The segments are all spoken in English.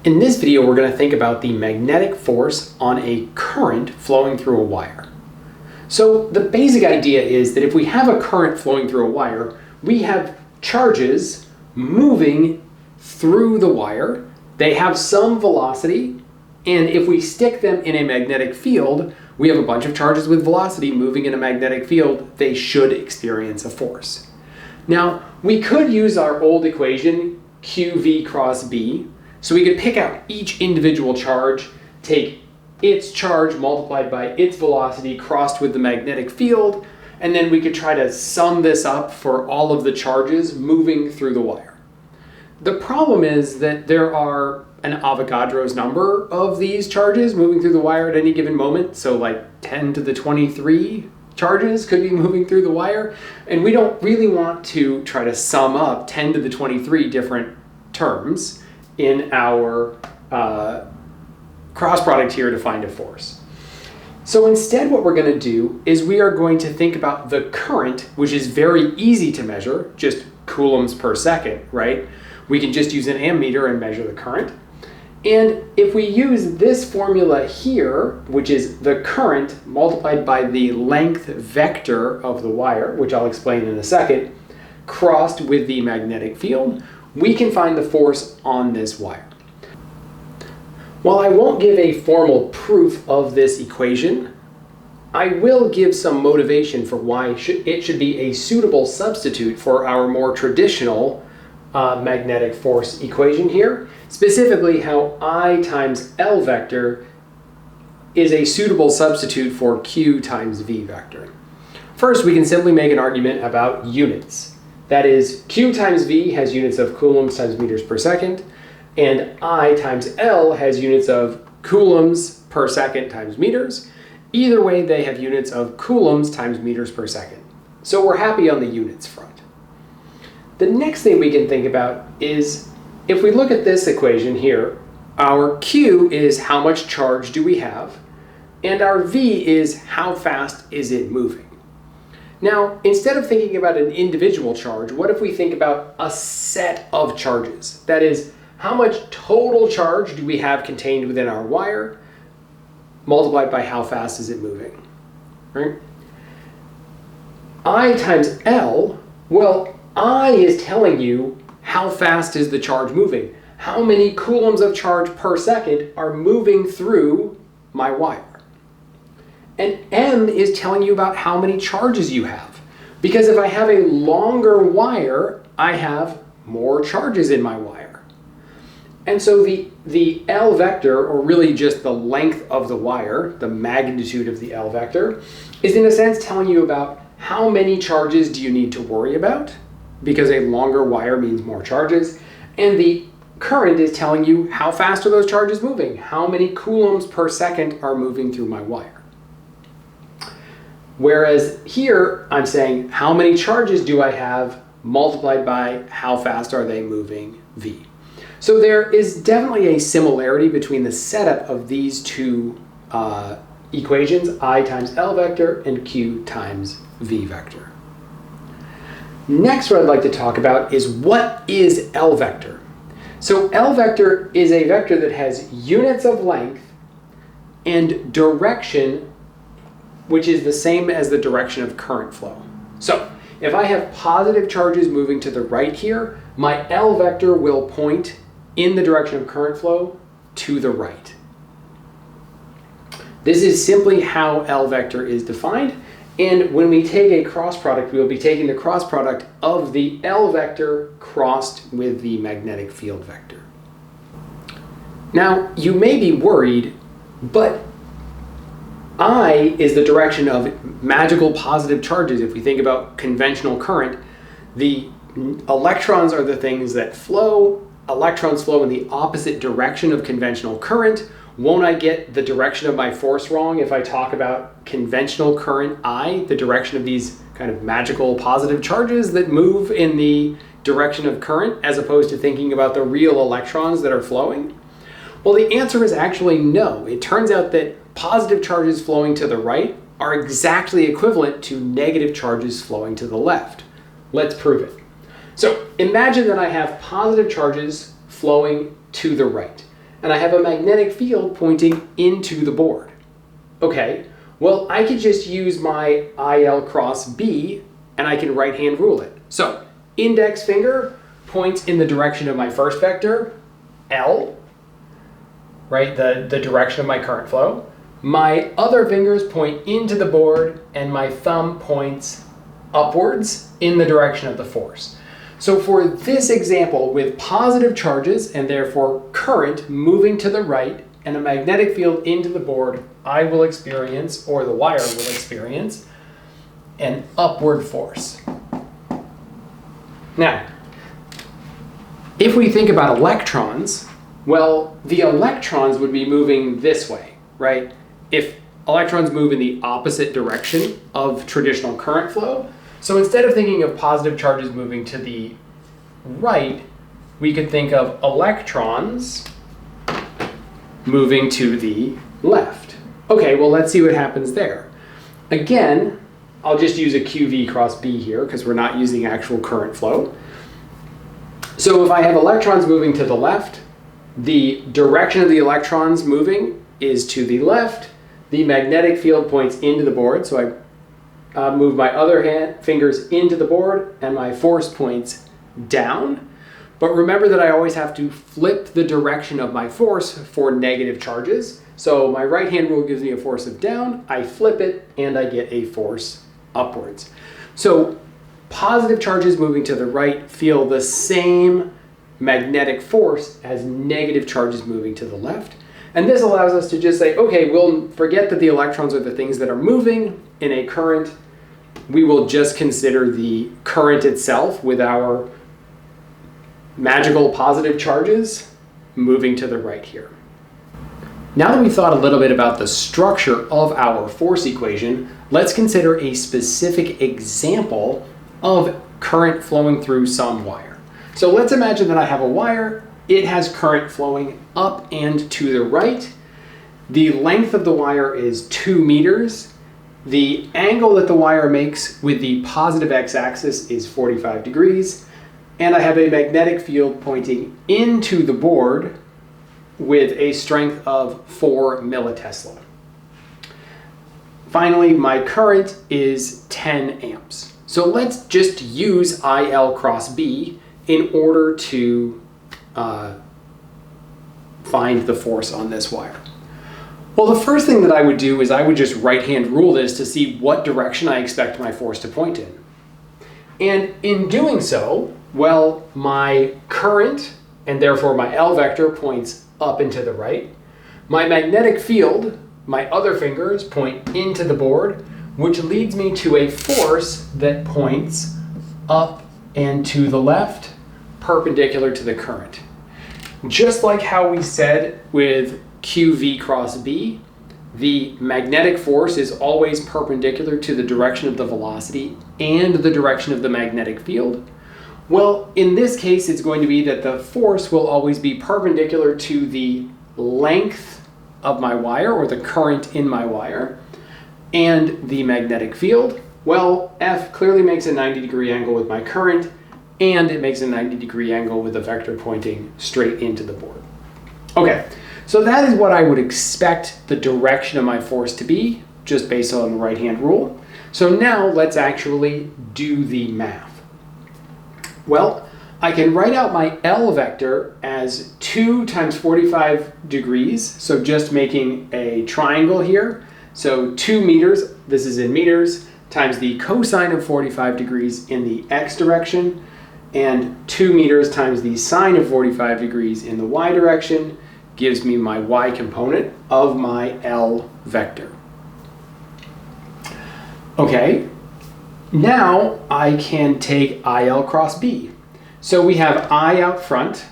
In this video, we're going to think about the magnetic force on a current flowing through a wire. So the basic idea is that if we have a current flowing through a wire, we have charges moving through the wire. They have some velocity, and if we stick them in a magnetic field, we have a bunch of charges with velocity moving in a magnetic field. They should experience a force. Now, we could use our old equation, QV cross B. So we could pick out each individual charge, take its charge multiplied by its velocity crossed with the magnetic field, and then we could try to sum this up for all of the charges moving through the wire. The problem is that there are an Avogadro's number of these charges moving through the wire at any given moment, so like 10 to the 23 charges could be moving through the wire, and we don't really want to try to sum up 10 to the 23 different terms in our cross product here to find a force. So instead what we're going to do is we are going to think about the current, which is very easy to measure, just coulombs per second, right? We can just use an ammeter and measure the current. And if we use this formula here, which is the current multiplied by the length vector of the wire, which I'll explain in a second, crossed with the magnetic field, we can find the force on this wire. While I won't give a formal proof of this equation, I will give some motivation for why it should be a suitable substitute for our more traditional magnetic force equation here, specifically how I times L vector is a suitable substitute for Q times V vector. First, we can simply make an argument about units. That is, Q times V has units of coulombs times meters per second, and I times L has units of coulombs per second times meters. Either way, they have units of coulombs times meters per second. So we're happy on the units front. The next thing we can think about is, if we look at this equation here, our Q is how much charge do we have, and our V is how fast is it moving. Now, instead of thinking about an individual charge, what if we think about a set of charges? That is, how much total charge do we have contained within our wire, multiplied by how fast is it moving, right? I times L, well, I is telling you how fast is the charge moving. How many coulombs of charge per second are moving through my wire? And M is telling you about how many charges you have. Because if I have a longer wire, I have more charges in my wire. And so the L vector, or really just the length of the wire, the magnitude of the L vector, is in a sense telling you about how many charges do you need to worry about, because a longer wire means more charges. And the current is telling you how fast are those charges moving, how many coulombs per second are moving through my wire. Whereas here, I'm saying how many charges do I have multiplied by how fast are they moving, V. So there is definitely a similarity between the setup of these two equations, I times L vector and Q times V vector. Next, what I'd like to talk about is what is L vector. So L vector is a vector that has units of length and direction, which is the same as the direction of current flow. So if I have positive charges moving to the right here, my L vector will point in the direction of current flow to the right. This is simply how L vector is defined. And when we take a cross product, we will be taking the cross product of the L vector crossed with the magnetic field vector. Now, you may be worried, but I is the direction of magical positive charges. If we think about conventional current, the electrons are the things that flow. Electrons flow in the opposite direction of conventional current. Won't I get the direction of my force wrong if I talk about conventional current I, the direction of these kind of magical positive charges that move in the direction of current, as opposed to thinking about the real electrons that are flowing? Well, the answer is actually no. It turns out that positive charges flowing to the right are exactly equivalent to negative charges flowing to the left. Let's prove it. So imagine that I have positive charges flowing to the right. and I have a magnetic field pointing into the board. Okay, well, I could just use my IL cross B and I can right-hand rule it. So index finger points in the direction of my first vector, L, right, the direction of my current flow. My other fingers point into the board and my thumb points upwards in the direction of the force. So for this example, with positive charges and therefore current moving to the right and a magnetic field into the board, I will experience, or the wire will experience, an upward force. Now, if we think about electrons, well, the electrons would be moving this way, right? If electrons move in the opposite direction of traditional current flow, so instead of thinking of positive charges moving to the right, we could think of electrons moving to the left. Okay, well, let's see what happens there. Again, I'll just use a QV cross B here because we're not using actual current flow. So if I have electrons moving to the left, the direction of the electrons moving is to the left. The magnetic field points into the board, so I move my other fingers into the board and my force points down. But remember that I always have to flip the direction of my force for negative charges. So my right hand rule gives me a force of down, I flip it, and I get a force upwards. So positive charges moving to the right feel the same magnetic force as negative charges moving to the left. And this allows us to just say, okay, we'll forget that the electrons are the things that are moving in a current. We will just consider the current itself with our magical positive charges moving to the right here. Now that we've thought a little bit about the structure of our force equation, let's consider a specific example of current flowing through some wire. So let's imagine that I have a wire. It has current flowing up and to the right. The length of the wire is 2 meters. The angle that the wire makes with the positive x-axis is 45 degrees. And I have a magnetic field pointing into the board with a strength of 4 millitesla. Finally, my current is 10 amps. So let's just use IL cross B in order to find the force on this wire. Well, the first thing that I would do is I would just right-hand rule this to see what direction I expect my force to point in. And in doing so, well, my current, and therefore my L vector, points up and to the right. My magnetic field, my other fingers, point into the board, which leads me to a force that points up and to the left, perpendicular to the current. Just like how we said with QV cross B, the magnetic force is always perpendicular to the direction of the velocity and the direction of the magnetic field. Well, in this case, it's going to be that the force will always be perpendicular to the length of my wire, or the current in my wire, and the magnetic field. Well, F clearly makes a 90-degree angle with my current, and it makes a 90-degree angle with the vector pointing straight into the board. Okay, so that is what I would expect the direction of my force to be, just based on the right-hand rule. So now let's actually do the math. Well, I can write out my L vector as 2 times 45 degrees, so just making a triangle here. So 2 meters, this is in meters, times the cosine of 45 degrees in the x direction, and 2 meters times the sine of 45 degrees in the y direction gives me my y component of my L vector. Okay, now I can take IL cross B. So we have I out front,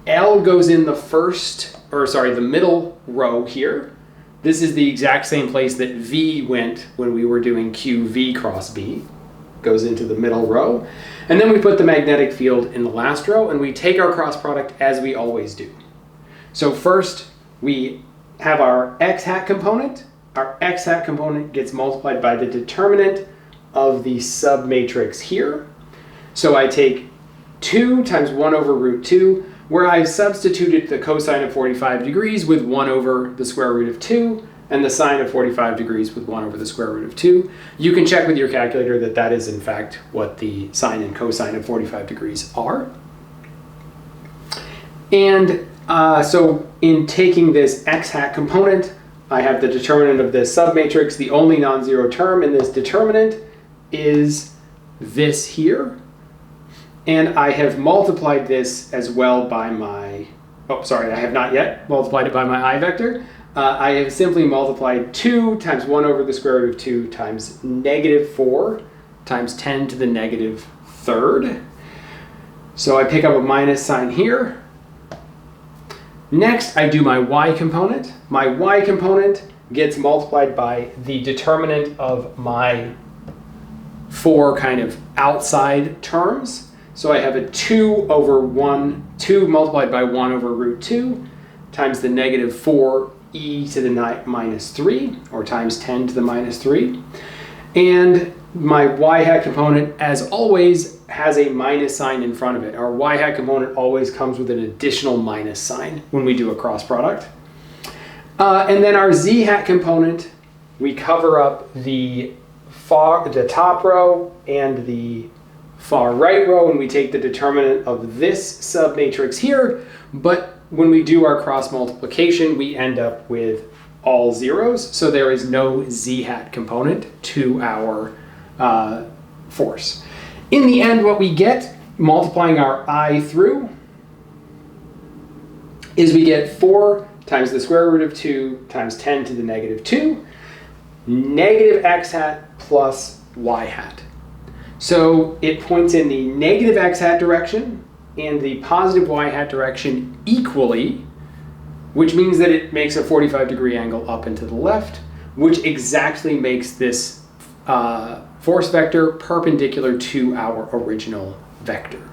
L goes in the middle row here. This is the exact same place that V went when we were doing QV cross B. Goes into the middle row. And then we put the magnetic field in the last row, and we take our cross product as we always do. So first we have our x hat component. Our x hat component gets multiplied by the determinant of the submatrix here. So I take 2 times 1 over root 2 where I've substituted the cosine of 45 degrees with 1 over the square root of 2 and the sine of 45 degrees with 1 over the square root of 2. You can check with your calculator that that is in fact what the sine and cosine of 45 degrees are. And so in taking this x hat component, I have the determinant of this submatrix. The only non-zero term in this determinant is this here. And I have multiplied this as well by my, I have not yet multiplied it by my I vector. I have simply multiplied 2 times 1 over the square root of 2 times negative 4 times 10 to the negative third. So I pick up a minus sign here. Next, I do my y component. My y component gets multiplied by the determinant of my 4 kind of outside terms. So I have a 2 multiplied by 1 over root 2 times the negative 4e to the minus 3, or times 10 to the minus 3. And my y hat component, as always, has a minus sign in front of it. Our y hat component always comes with an additional minus sign when we do a cross product. And then our z hat component, we cover up the top row and the far right row, and we take the determinant of this submatrix here, but when we do our cross multiplication, we end up with all zeros, so there is no z hat component to our force. In the end, what we get, multiplying our I through, is we get 4 times the square root of 2 times 10 to the negative 2, negative x hat plus y hat. So it points in the negative x hat direction and the positive y hat direction equally, which means that it makes a 45-degree angle up and to the left, which exactly makes this force vector perpendicular to our original vector.